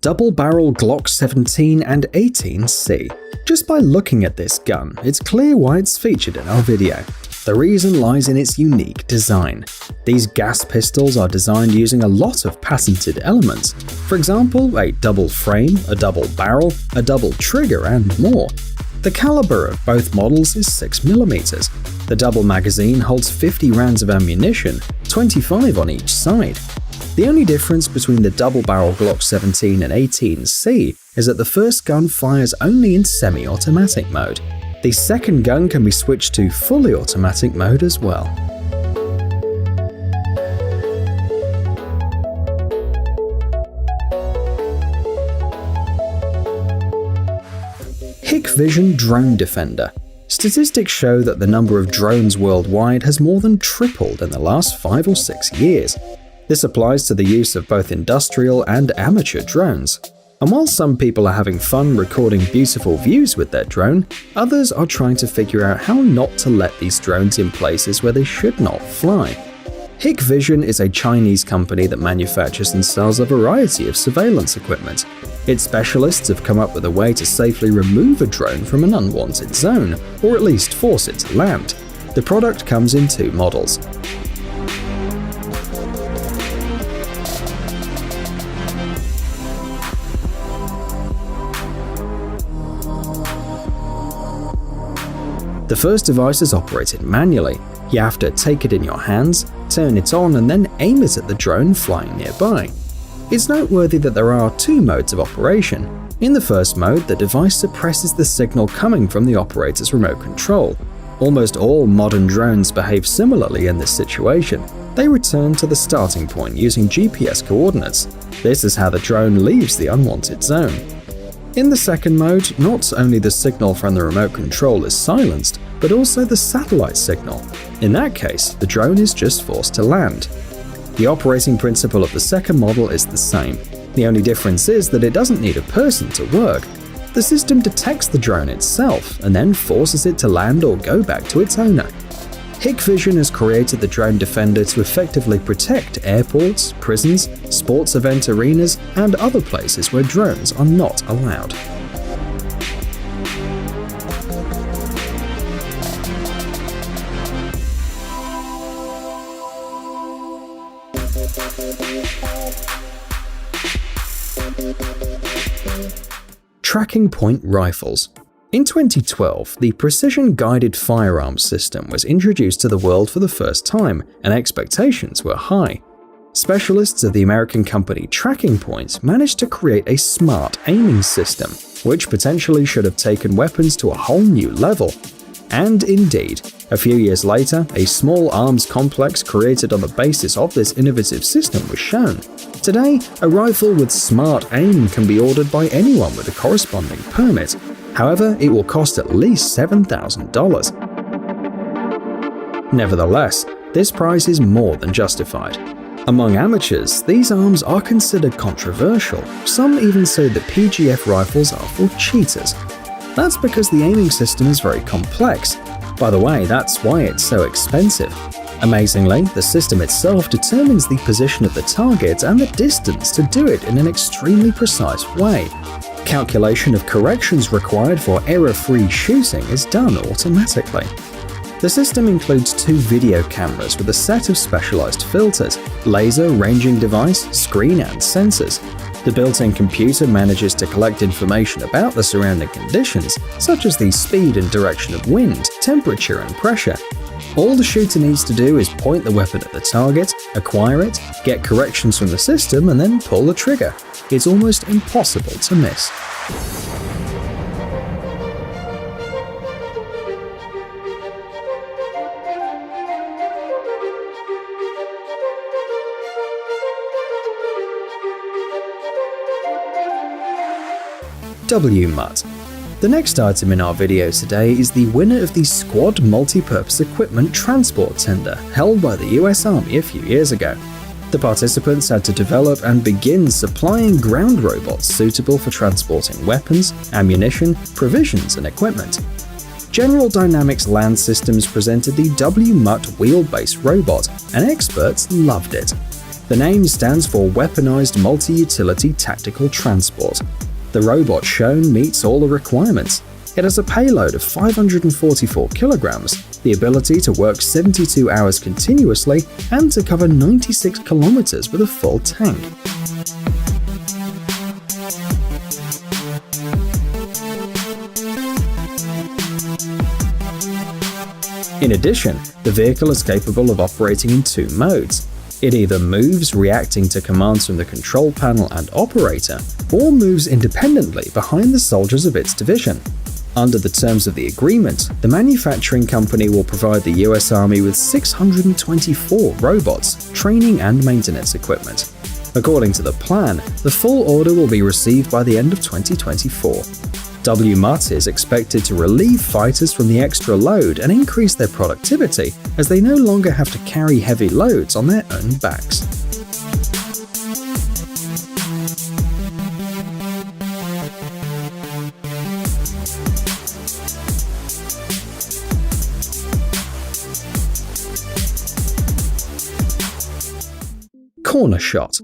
double-barrel Glock 17 and 18C. Just by looking at this gun, it's clear why it's featured in our video. The reason lies in its unique design. These gas pistols are designed using a lot of patented elements. For example, a double frame, a double barrel, a double trigger, and more. The caliber of both models is 6mm. The double magazine holds 50 rounds of ammunition, 25 on each side. The only difference between the double-barrel Glock 17 and 18C is that the first gun fires only in semi-automatic mode. The second gun can be switched to fully automatic mode as well. Hikvision Drone Defender. Statistics show that the number of drones worldwide has more than tripled in the last 5 or 6 years. This applies to the use of both industrial and amateur drones. And while some people are having fun recording beautiful views with their drone, others are trying to figure out how not to let these drones in places where they should not fly. Hikvision is a Chinese company that manufactures and sells a variety of surveillance equipment. Its specialists have come up with a way to safely remove a drone from an unwanted zone, or at least force it to land. The product comes in 2 models. The first device is operated manually. You have to take it in your hands, turn it on, and then aim it at the drone flying nearby. It's noteworthy that there are 2 modes of operation. In the first mode, the device suppresses the signal coming from the operator's remote control. Almost all modern drones behave similarly in this situation. They return to the starting point using GPS coordinates. This is how the drone leaves the unwanted zone. In the second mode, not only the signal from the remote control is silenced, but also the satellite signal. In that case, the drone is just forced to land. The operating principle of the second model is the same. The only difference is that it doesn't need a person to work. The system detects the drone itself and then forces it to land or go back to its owner. Hikvision has created the Drone Defender to effectively protect airports, prisons, sports event arenas, and other places where drones are not allowed. Tracking point rifles. In 2012, the precision-guided firearms system was introduced to the world for the first time, and expectations were high. Specialists of the American company Tracking Point managed to create a smart aiming system, which potentially should have taken weapons to a whole new level. And indeed, a few years later, a small arms complex created on the basis of this innovative system was shown. Today, a rifle with smart aim can be ordered by anyone with a corresponding permit. However, it will cost at least $7,000. Nevertheless, this price is more than justified. Among amateurs, these arms are considered controversial. Some even say that PGF rifles are for cheaters. That's because the aiming system is very complex. By the way, that's why it's so expensive. Amazingly, the system itself determines the position of the target and the distance to do it in an extremely precise way. Calculation of corrections required for error-free shooting is done automatically. The system includes 2 video cameras with a set of specialized filters, laser ranging device, screen, and sensors. The built-in computer manages to collect information about the surrounding conditions, such as the speed and direction of wind, temperature, and pressure. All the shooter needs to do is point the weapon at the target, acquire it, get corrections from the system, and then pull the trigger. It's almost impossible to miss. WMUT. The next item in our video today is the winner of the Squad Multipurpose Equipment Transport Tender held by the US Army a few years ago. The participants had to develop and begin supplying ground robots suitable for transporting weapons, ammunition, provisions, and equipment. General Dynamics Land Systems presented the WMUT wheelbase robot, and experts loved it. The name stands for Weaponized Multi-Utility Tactical Transport. The robot shown meets all the requirements. It has a payload of 544 kilograms, the ability to work 72 hours continuously, and to cover 96 kilometers with a full tank. In addition, the vehicle is capable of operating in two modes. It either moves reacting to commands from the control panel and operator, or moves independently behind the soldiers of its division. Under the terms of the agreement, the manufacturing company will provide the US Army with 624 robots, training and maintenance equipment. According to the plan, the full order will be received by the end of 2024. WMUT is expected to relieve fighters from the extra load and increase their productivity as they no longer have to carry heavy loads on their own backs. Corner shot.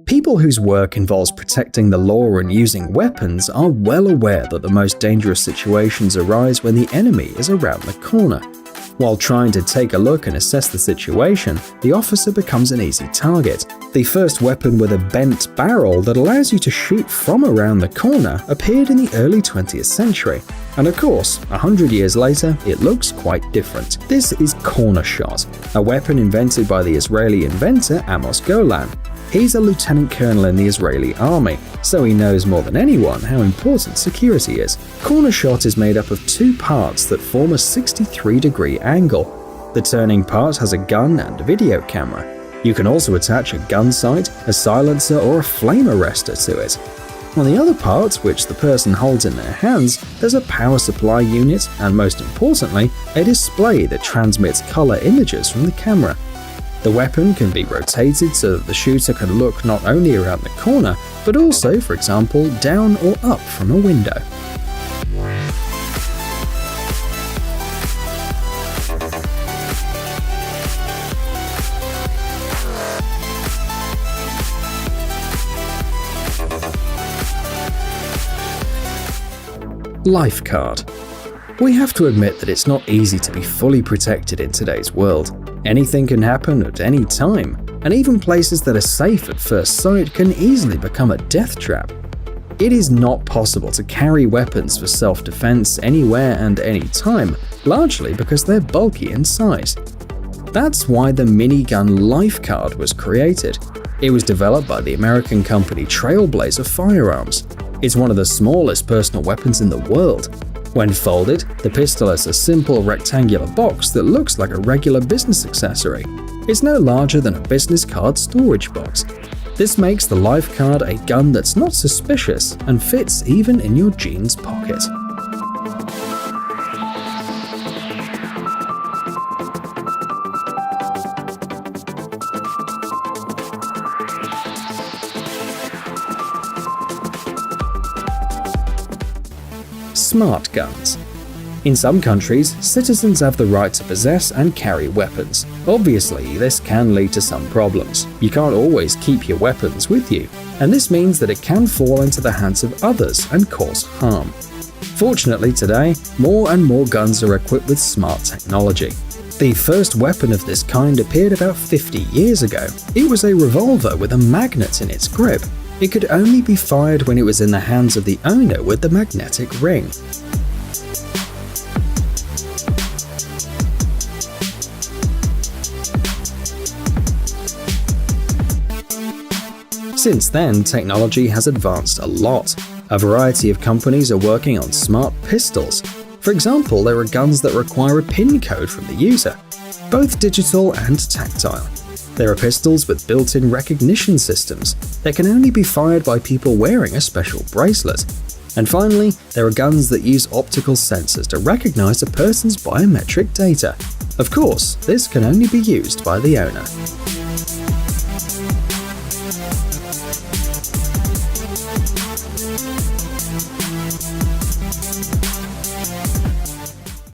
People whose work involves protecting the law and using weapons are well aware that the most dangerous situations arise when the enemy is around the corner. While trying to take a look and assess the situation, the officer becomes an easy target. The first weapon with a bent barrel that allows you to shoot from around the corner appeared in the early 20th century. And of course, 100 years later, it looks quite different. This is corner shot, a weapon invented by the Israeli inventor Amos Golan. He's a lieutenant colonel in the Israeli army, so he knows more than anyone how important security is. Corner shot is made up of two parts that form a 63-degree angle. The turning part has a gun and a video camera. You can also attach a gun sight, a silencer, or a flame arrestor to it. On the other part, which the person holds in their hands, there's a power supply unit and, most importantly, a display that transmits color images from the camera. The weapon can be rotated so that the shooter can look not only around the corner, but also, for example, down or up from a window. Life card. We have to admit that it's not easy to be fully protected in today's world. Anything can happen at any time, and even places that are safe at first sight can easily become a death trap. It is not possible to carry weapons for self-defense anywhere and any time, largely because they're bulky in size. That's why the minigun Life Card was created. It was developed by the American company Trailblazer Firearms. It's one of the smallest personal weapons in the world. When folded, the pistol is a simple rectangular box that looks like a regular business accessory. It's no larger than a business card storage box. This makes the Life Card a gun that's not suspicious and fits even in your jeans pocket. Smart guns. In some countries, citizens have the right to possess and carry weapons. Obviously, this can lead to some problems. You can't always keep your weapons with you, and this means that it can fall into the hands of others and cause harm. Fortunately today, more and more guns are equipped with smart technology. The first weapon of this kind appeared about 50 years ago. It was a revolver with a magnet in its grip. It could only be fired when it was in the hands of the owner with the magnetic ring. Since then, technology has advanced a lot. A variety of companies are working on smart pistols. For example, there are guns that require a PIN code from the user, both digital and tactile. There are pistols with built-in recognition systems that can only be fired by people wearing a special bracelet. And finally, there are guns that use optical sensors to recognize a person's biometric data. Of course, this can only be used by the owner.